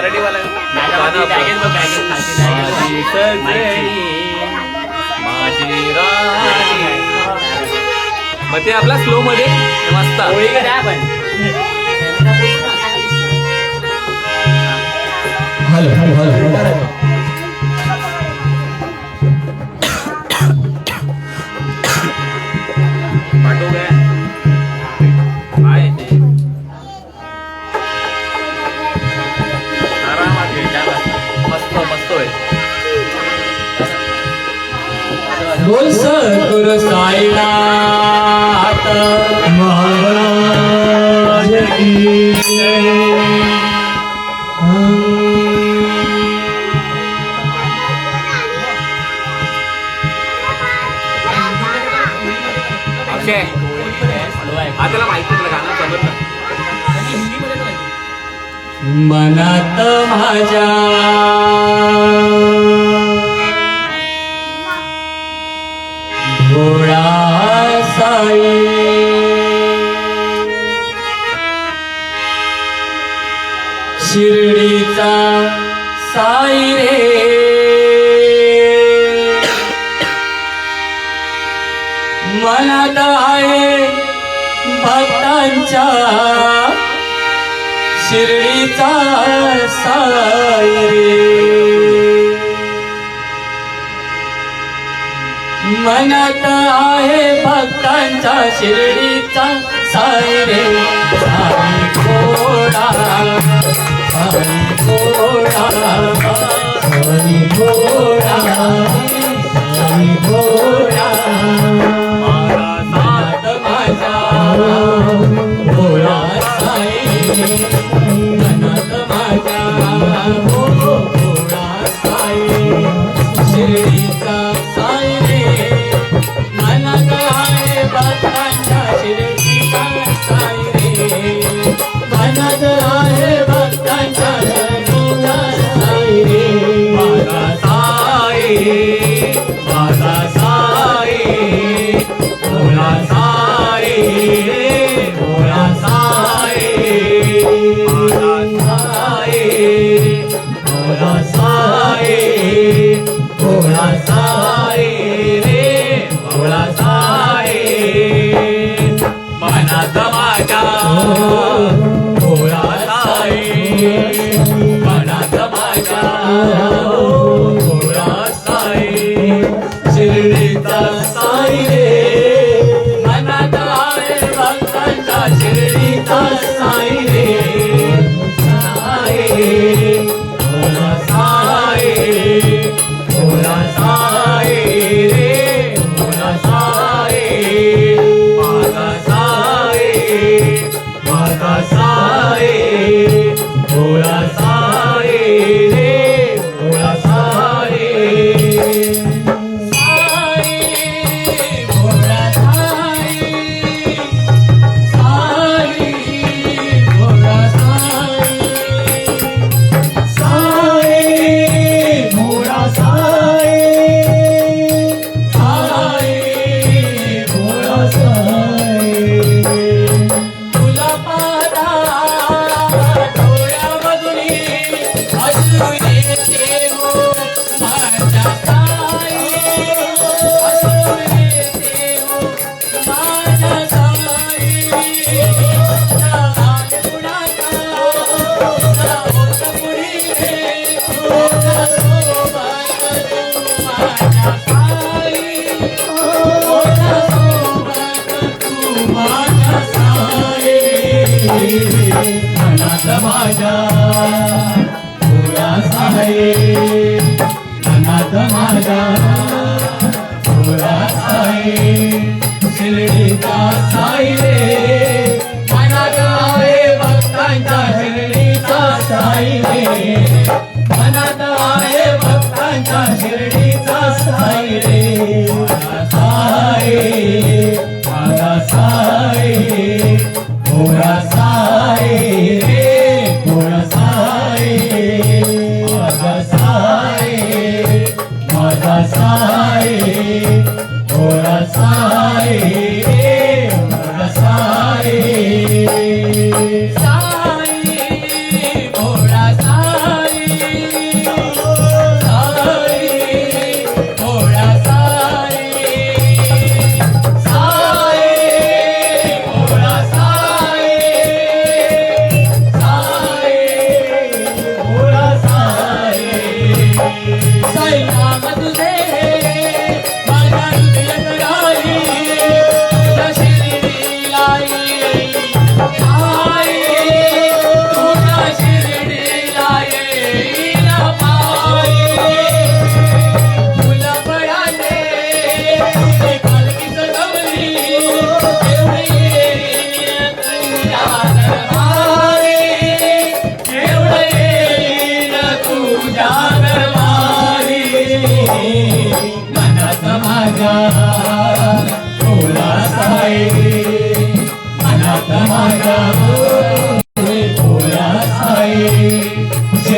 मराठीवाला माझी राणी. मग ते आपला स्लो मध्ये मस्त. हॅलो हॅलो हॅलो पाठवू काय आहे ते आरामात घ्यायच्या. मस्त मस्त होय. बोल सद्गुरु साईनाथ महाराज की जय. त्याला माहिती गाणं समजलं. मनात माझ्या भोळा साई शिर्डीचा साई रे. मनात आहे भक्तांच्या शिर्डीचा साई रे. मनात आहे भक्तांच्या शिर्डीचा साई रे. साई घोडा साई घोडा साई घोडा साई घोडा. मनात माझ्या भोळा साई. मनात माझ्या भोळा साई शिर्डीचा साई रे. मनात आहे भक्तांच्या शिर्डीचा साई रे. मनात आहे भक्तांच्या शिर्डीचा साई रे. माझा साई माझा साई भोळा साई भोळा साई भोळा साई भोळा साई भोळा साई रे भोळा साई. मनात माझ्या भोळा साई. मनात माझ्या भोळा साई शिर्डीचा साई रे. मनात आहे भक्तांच्या शिर्डीचा साई रे. साई भोळा साई भोळा साई रे भोळा साई. माझा साई माझा साई भोळा साई रे भोळा साई. मनात माझ्या भोळा साई. मनात माझ्या भोळा साई शिर्डीचा साई रे. मनात आहे भक्तांच्या शिर्डीचा साई रे. मनात आहे भक्तांच्या शिर्डीचा साई रे. साई माझा साई भोळा साई रे भोळा साई. माझा साई माझा साई भोळा साई रे भोळा साई. साई भोळा साई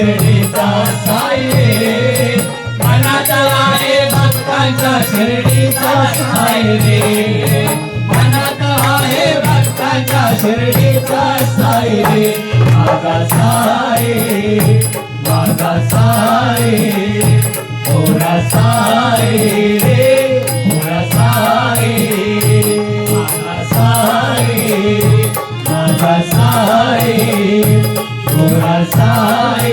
शिर्डीचा साई रे मनात आहे भक्तांच्या शिर्डीचा साई रे मनात आहे भक्तांच्या शिर्डीचा साई रे माझा साई थोडा साई रे थोडा साई माझा साई थोडा साई थोडा साई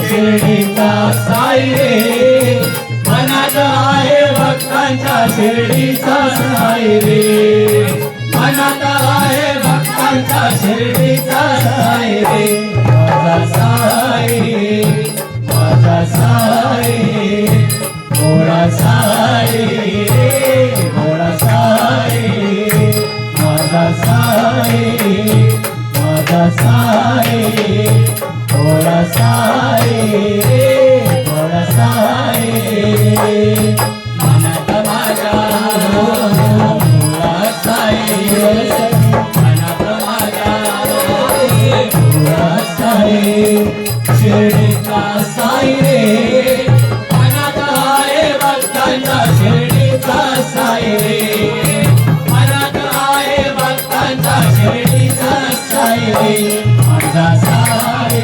शिर्डीचा साई रे मनात आहे भक्तांच्या शिर्डीचा साई रे मनात आहे भक्तांच्या शिर्डीचा साई रे माझा साई थोडा साई रे थोडा साई माझा साई थोडा साई थोडा साई मनात माझ्या थोडा साई मनात माझ्या थोडा साई शिर्डीचा साई रे मनात आहे भक्तांच्या शिर्डीचा साई रे मनात आहे भक्तांच्या शिर्डीचा साई रे माझा साई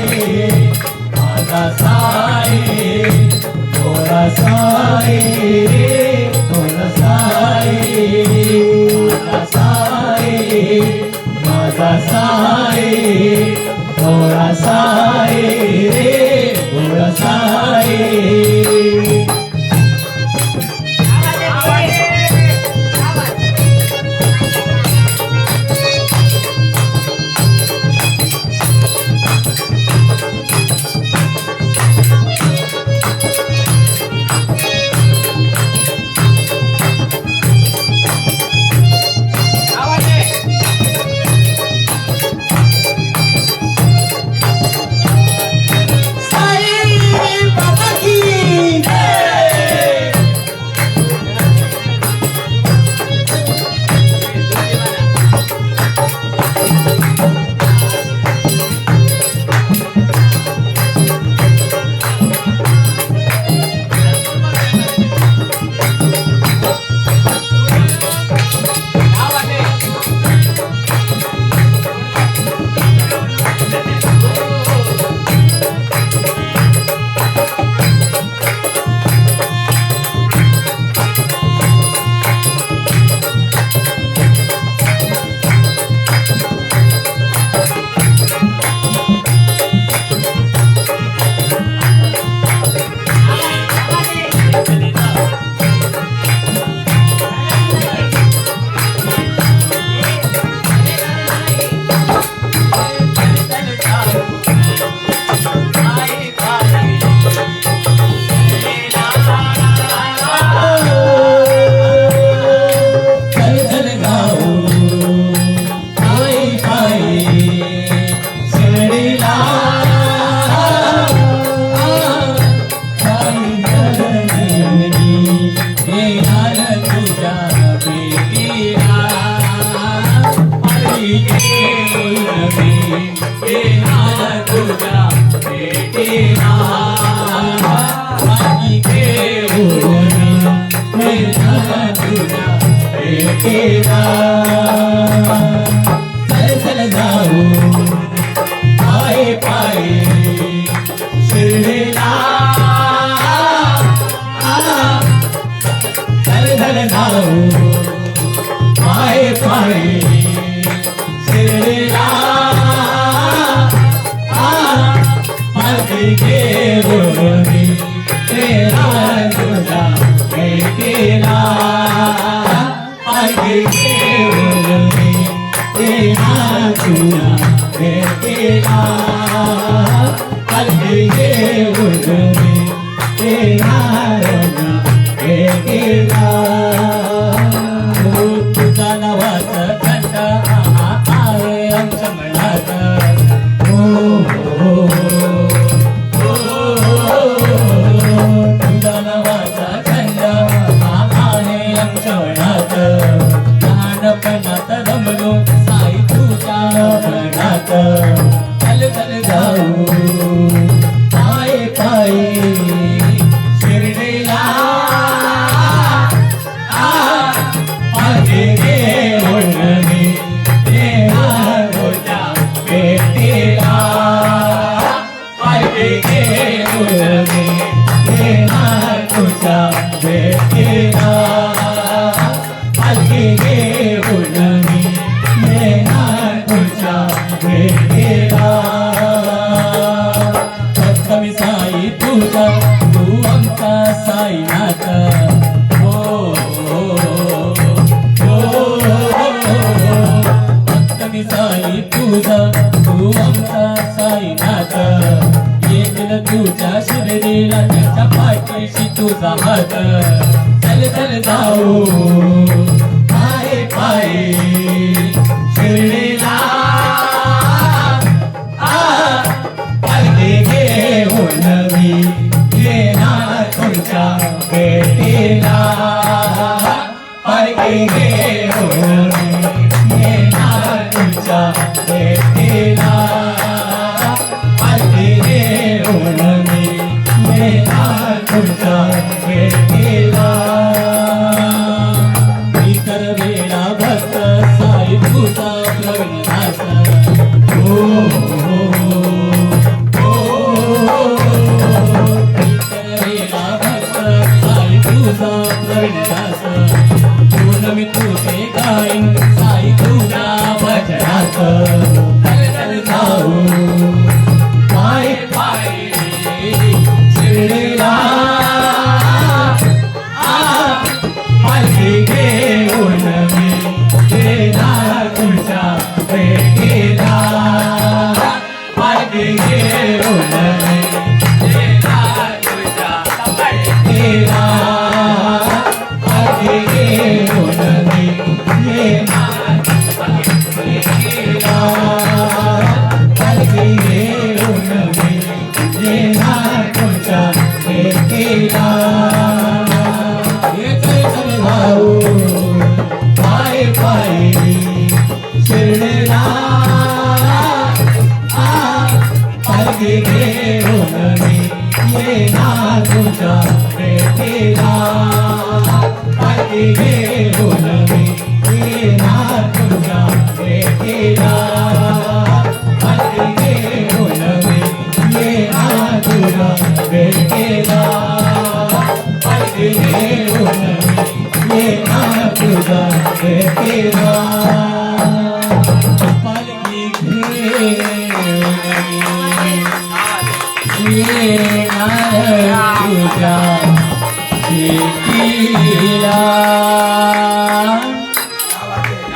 थोडा साई रे थोडा साई माझा साई थोडा साई रे थोडा साई तुझ्या भेटीला चल जाऊ पाय पायी शिर्डीला पालखी घेऊन मी येणार तुझ्या भेटीला पालखी घेऊन मी येणार तुझ्या भेटीला पालखी घेऊन मी येणार तुझ्या भेटीला तुझा नावाचा खंड आहे आमच्या मनात तुझा नावाचा खंड आहे आमच्या मनात लहानपणात रमलो साई तुझ्या मनात चल चल जाऊ पाय पायी शिर्डीला पालखी घेऊन मी येणार तुझ्या भेटीला पालखी घेऊन मी येणार तुझ्या भेटीला पालखी घेऊन मी येणार तुझ्या भेटीला सप्तमी साई तुझा तू आमचा साईनाथ सप्तमी साई तुझा तू आमचा साईनाथ येतील तुझ्या शिर्डीला त्याच्या पाठीशी तुझा हात चल चल जाऊ पाय पायी शिर्डीला पालखी घेऊन मी येणार तुझ्या भेटीला पालखी घेऊन मी येणार तुझ्या भेटीला पालखी घेऊन मी येणार तुझ्या भेटीला इतर वेळा भक्त साई तुझा प्रवीणदास मी तुझे गाईन साई तुझ्या भजनात चल चल जाऊ पाय पायी शिर्डीला पालखी घेऊन मी येणार तुझ्या भेटीला पालखी घेऊन मी येणार तुझ्या भेटीला पालखी घेऊन मी येणार भेटीला पालखी घेऊन मी येणार तुझ्या भेटीला चल जाऊ पाय पायी शिर्डीला पालखी घेऊन मी येणार तुझ्या भेटीला पालखी घेऊन मी येणार तुझ्या भेटीला पालखी घेऊन मी येणार तुझ्या भेटीला पालखी घेऊन मी येणार तुझ्या भेटीला पालखी घेऊन मी येणार तुझ्या भेटीला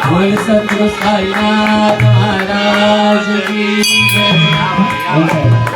बोल सद्गुरु साईनाथ महाराज की जय।